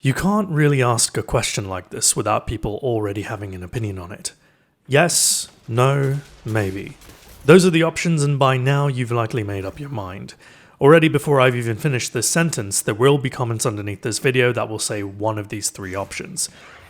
You can't really ask a question like this without people already having an opinion on it. Yes, no, maybe. Those are the options, and by now you've likely made up your mind. Already before I've even finished this sentence, there will be comments underneath this video that will say one of these three options.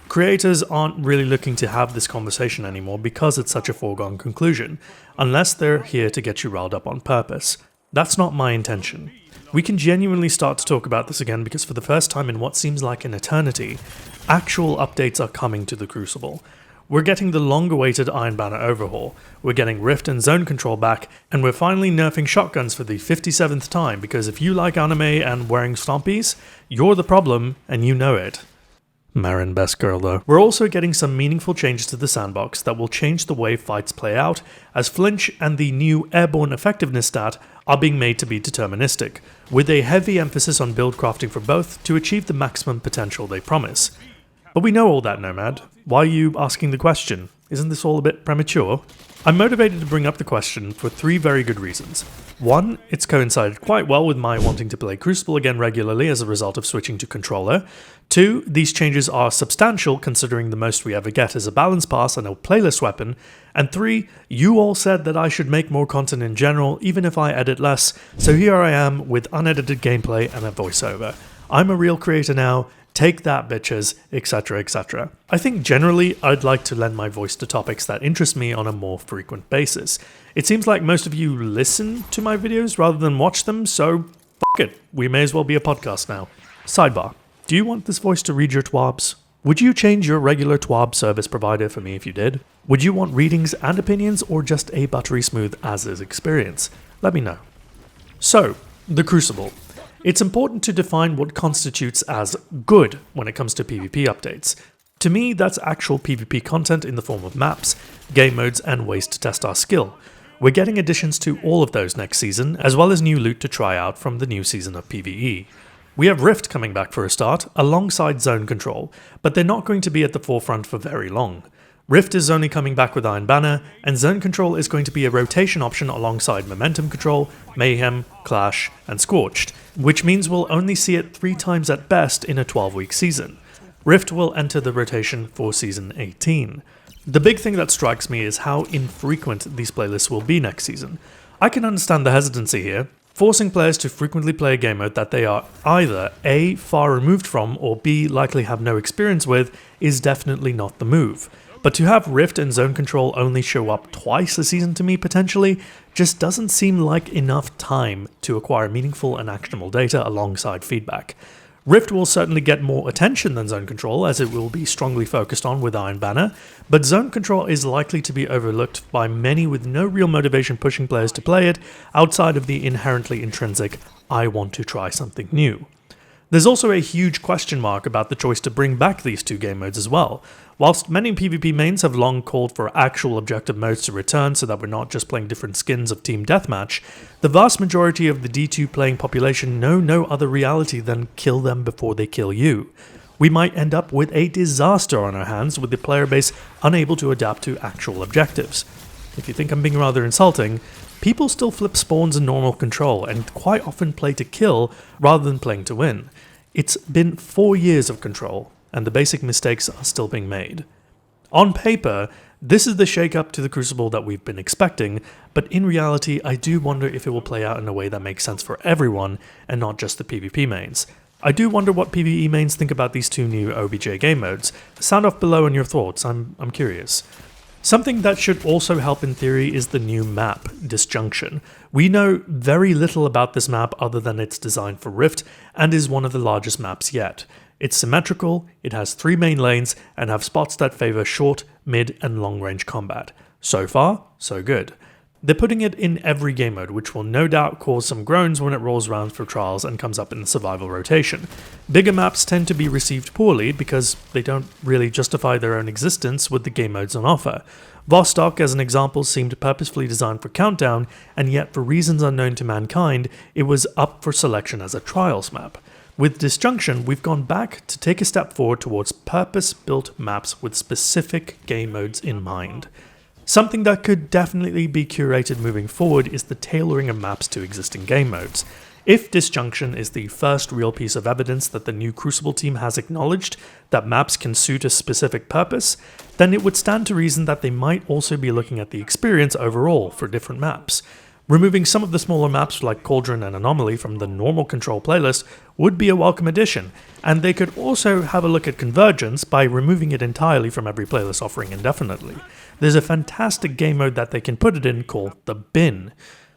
Creators aren't really looking to have this conversation anymore because it's such a foregone conclusion, unless they're here to get you riled up on purpose. That's not my intention. We can genuinely start to talk about this again because for the first time in what seems like an eternity, actual updates are coming to the Crucible. We're getting the long-awaited Iron Banner overhaul, we're getting Rift and Zone Control back, and we're finally nerfing shotguns for the 57th time because if you like anime and wearing stompies, you're the problem and you know it. Marin best girl though. We're also getting some meaningful changes to the sandbox that will change the way fights play out, as flinch and the new airborne effectiveness stat are being made to be deterministic, with a heavy emphasis on build crafting for both to achieve the maximum potential they promise. But we know all that, Nomad. Why are you asking the question? Isn't this all a bit premature? I'm motivated to bring up the question for three very good reasons. One, it's coincided quite well with my wanting to play Crucible again regularly as a result of switching to controller. Two, these changes are substantial considering the most we ever get is a balance pass and a playlist weapon. And three, you all said that I should make more content in general even if I edit less, so here I am with unedited gameplay and a voiceover. I'm a real creator now. Take that, bitches, etc, etc. I think generally I'd like to lend my voice to topics that interest me on a more frequent basis. It seems like most of you listen to my videos rather than watch them, so fuck it, we may as well be a podcast now. Sidebar, do you want this voice to read your twabs? Would you change your regular twab service provider for me if you did? Would you want readings and opinions or just a buttery smooth as-is experience? Let me know. So, the Crucible. It's important to define what constitutes as good when it comes to PvP updates. To me, that's actual PvP content in the form of maps, game modes, and ways to test our skill. We're getting additions to all of those next season, as well as new loot to try out from the new season of PvE. We have Rift coming back for a start, alongside Zone Control, but they're not going to be at the forefront for very long. Rift is only coming back with Iron Banner, and Zone Control is going to be a rotation option alongside Momentum Control, Mayhem, Clash, and Scorched, which means we'll only see it 3 times at best in a 12-week season. Rift will enter the rotation for Season 18. The big thing that strikes me is how infrequent these playlists will be next season. I can understand the hesitancy here. Forcing players to frequently play a game mode that they are either A, far removed from, or B, likely have no experience with, is definitely not the move. But to have Rift and Zone Control only show up twice a season to me potentially, just doesn't seem like enough time to acquire meaningful and actionable data alongside feedback. Rift will certainly get more attention than Zone Control as it will be strongly focused on with Iron Banner, but Zone Control is likely to be overlooked by many with no real motivation pushing players to play it outside of the inherently intrinsic, I want to try something new. There's also a huge question mark about the choice to bring back these two game modes as well. Whilst many PvP mains have long called for actual objective modes to return so that we're not just playing different skins of Team Deathmatch, the vast majority of the D2 playing population know no other reality than kill them before they kill you. We might end up with a disaster on our hands with the player base unable to adapt to actual objectives. If you think I'm being rather insulting, people still flip spawns in normal control and quite often play to kill rather than playing to win. It's been 4 years of control, and the basic mistakes are still being made. On paper, this is the shake-up to the Crucible that we've been expecting, but in reality I do wonder if it will play out in a way that makes sense for everyone and not just the PvP mains. I do wonder what PvE mains think about these two new OBJ game modes. Sound off below on your thoughts, I'm curious. Something that should also help in theory is the new map, Disjunction. We know very little about this map other than it's designed for Rift and is one of the largest maps yet. It's symmetrical, it has 3 main lanes, and have spots that favour short, mid, and long range combat. So far, so good. They're putting it in every game mode, which will no doubt cause some groans when it rolls around for trials and comes up in the survival rotation. Bigger maps tend to be received poorly because they don't really justify their own existence with the game modes on offer. Vostok, as an example, seemed purposefully designed for Countdown, and yet for reasons unknown to mankind, it was up for selection as a trials map. With Disjunction, we've gone back to take a step forward towards purpose-built maps with specific game modes in mind. Something that could definitely be curated moving forward is the tailoring of maps to existing game modes. If Disjunction is the first real piece of evidence that the new Crucible team has acknowledged that maps can suit a specific purpose, then it would stand to reason that they might also be looking at the experience overall for different maps. Removing some of the smaller maps like Cauldron and Anomaly from the normal Control playlist would be a welcome addition, and they could also have a look at Convergence by removing it entirely from every playlist offering indefinitely. There's a fantastic game mode that they can put it in called the Bin.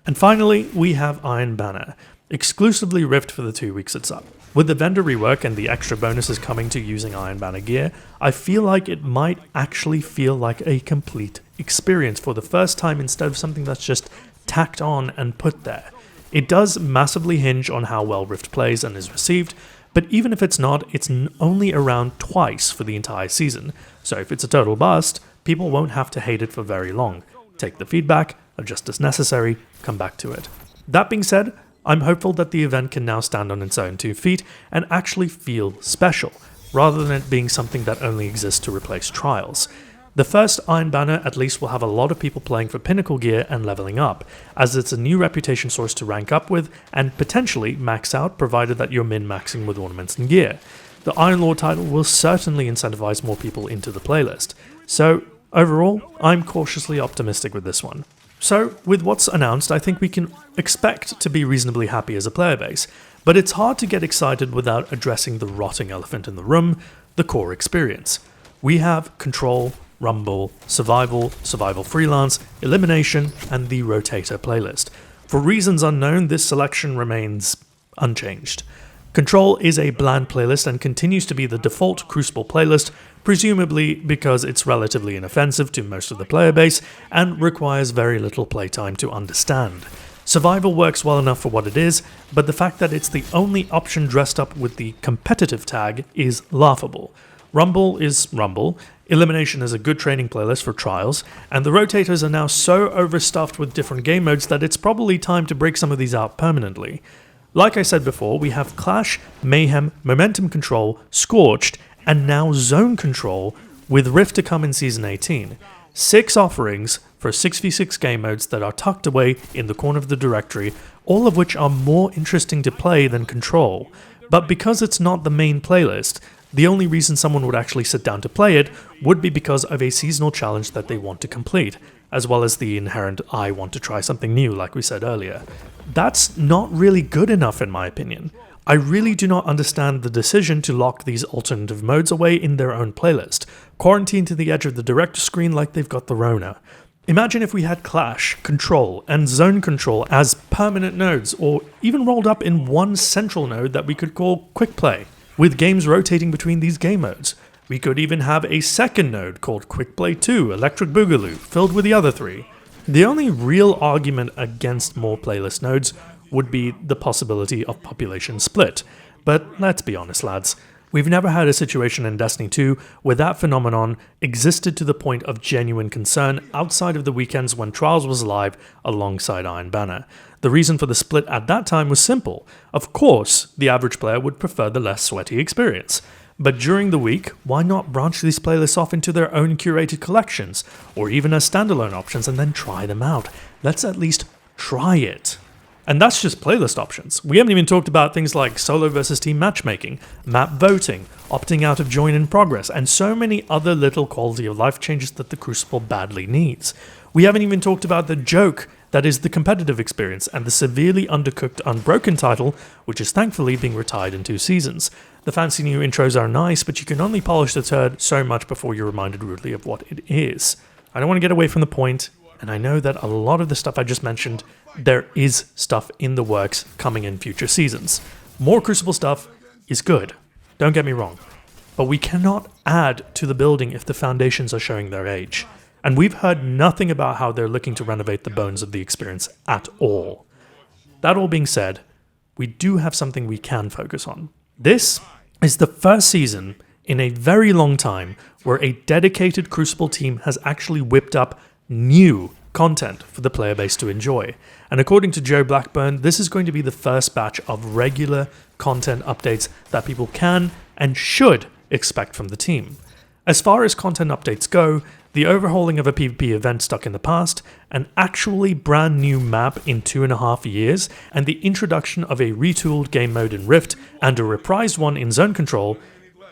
And finally, we have Iron Banner, exclusively Rift for the 2 weeks it's up. With the vendor rework and the extra bonuses coming to using Iron Banner gear, I feel like it might actually feel like a complete experience for the first time instead of something that's just tacked on and put there. It does massively hinge on how well Rift plays and is received, but even if it's not, it's only around twice for the entire season, so if it's a total bust, people won't have to hate it for very long. Take the feedback, adjust as necessary, come back to it. That being said, I'm hopeful that the event can now stand on its own 2 feet and actually feel special, rather than it being something that only exists to replace Trials. The first Iron Banner at least will have a lot of people playing for Pinnacle gear and leveling up, as it's a new reputation source to rank up with and potentially max out provided that you're min-maxing with ornaments and gear. The Iron Lord title will certainly incentivize more people into the playlist. So overall, I'm cautiously optimistic with this one. So with what's announced, I think we can expect to be reasonably happy as a player base, but it's hard to get excited without addressing the rotting elephant in the room, the core experience. We have Control, Rumble, Survival, Survival Freelance, Elimination, and the Rotator playlist. For reasons unknown, this selection remains unchanged. Control is a bland playlist and continues to be the default Crucible playlist, presumably because it's relatively inoffensive to most of the player base and requires very little playtime to understand. Survival works well enough for what it is, but the fact that it's the only option dressed up with the competitive tag is laughable. Rumble is Rumble, Elimination is a good training playlist for Trials, and the Rotators are now so overstuffed with different game modes that it's probably time to break some of these out permanently. Like I said before, we have Clash, Mayhem, Momentum Control, Scorched, and now Zone Control, with Rift to come in Season 18. 6 offerings for 6v6 game modes that are tucked away in the corner of the directory, all of which are more interesting to play than Control. But because it's not the main playlist, the only reason someone would actually sit down to play it would be because of a seasonal challenge that they want to complete, as well as the inherent I want to try something new like we said earlier. That's not really good enough in my opinion. I really do not understand the decision to lock these alternative modes away in their own playlist, quarantined to the edge of the director screen like they've got the Rona. Imagine if we had Clash, Control, and Zone Control as permanent nodes, or even rolled up in one central node that we could call Quick Play, with games rotating between these game modes. We could even have a second node called Quick Play 2, Electric Boogaloo, filled with the other 3. The only real argument against more playlist nodes would be the possibility of population split. But let's be honest, lads. We've never had a situation in Destiny 2 where that phenomenon existed to the point of genuine concern outside of the weekends when Trials was live alongside Iron Banner. The reason for the split at that time was simple. Of course, the average player would prefer the less sweaty experience. But during the week, why not branch these playlists off into their own curated collections, or even as standalone options and then try them out? Let's at least try it. And that's just playlist options. We haven't even talked about things like solo versus team matchmaking, map voting, opting out of join in progress, and so many other little quality of life changes that the Crucible badly needs. We haven't even talked about the joke that is the competitive experience and the severely undercooked Unbroken title, which is thankfully being retired in 2 seasons. The fancy new intros are nice, but you can only polish the turd so much before you're reminded rudely of what it is. I don't want to get away from the point, and I know that a lot of the stuff I just mentioned, there is stuff in the works coming in future seasons. More Crucible stuff is good, don't get me wrong, but we cannot add to the building if the foundations are showing their age. And we've heard nothing about how they're looking to renovate the bones of the experience at all. That all being said, we do have something we can focus on. This is the first season in a very long time where a dedicated Crucible team has actually whipped up new content for the player base to enjoy. And according to Joe Blackburn, this is going to be the first batch of regular content updates that people can and should expect from the team. As far as content updates go, the overhauling of a PvP event stuck in the past, an actually brand new map in 2.5 years, and the introduction of a retooled game mode in Rift and a reprised one in Zone Control,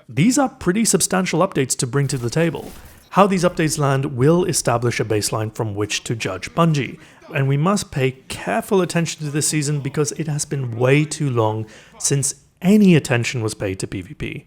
these are pretty substantial updates to bring to the table. How these updates land will establish a baseline from which to judge Bungie, and we must pay careful attention to this season because it has been way too long since any attention was paid to PvP.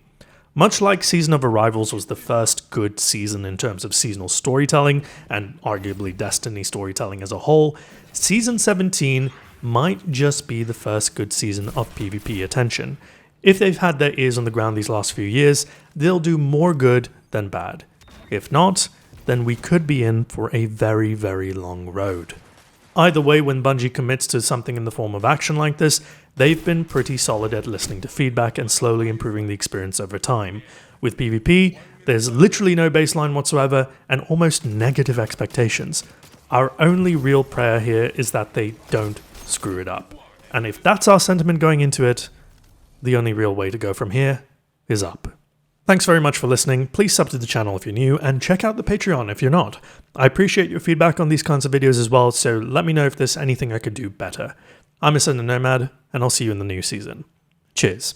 Much like Season of Arrivals was the first good season in terms of seasonal storytelling, and arguably Destiny storytelling as a whole, Season 17 might just be the first good season of PvP attention. If they've had their ears on the ground these last few years, they'll do more good than bad. If not, then we could be in for a very, very long road. Either way, when Bungie commits to something in the form of action like this, they've been pretty solid at listening to feedback and slowly improving the experience over time. With PvP, there's literally no baseline whatsoever and almost negative expectations. Our only real prayer here is that they don't screw it up. And if that's our sentiment going into it, the only real way to go from here is up. Thanks very much for listening. Please sub to the channel if you're new, and check out the Patreon if you're not. I appreciate your feedback on these kinds of videos as well, so let me know if there's anything I could do better. I'm Ascendant Nomad, and I'll see you in the new season. Cheers.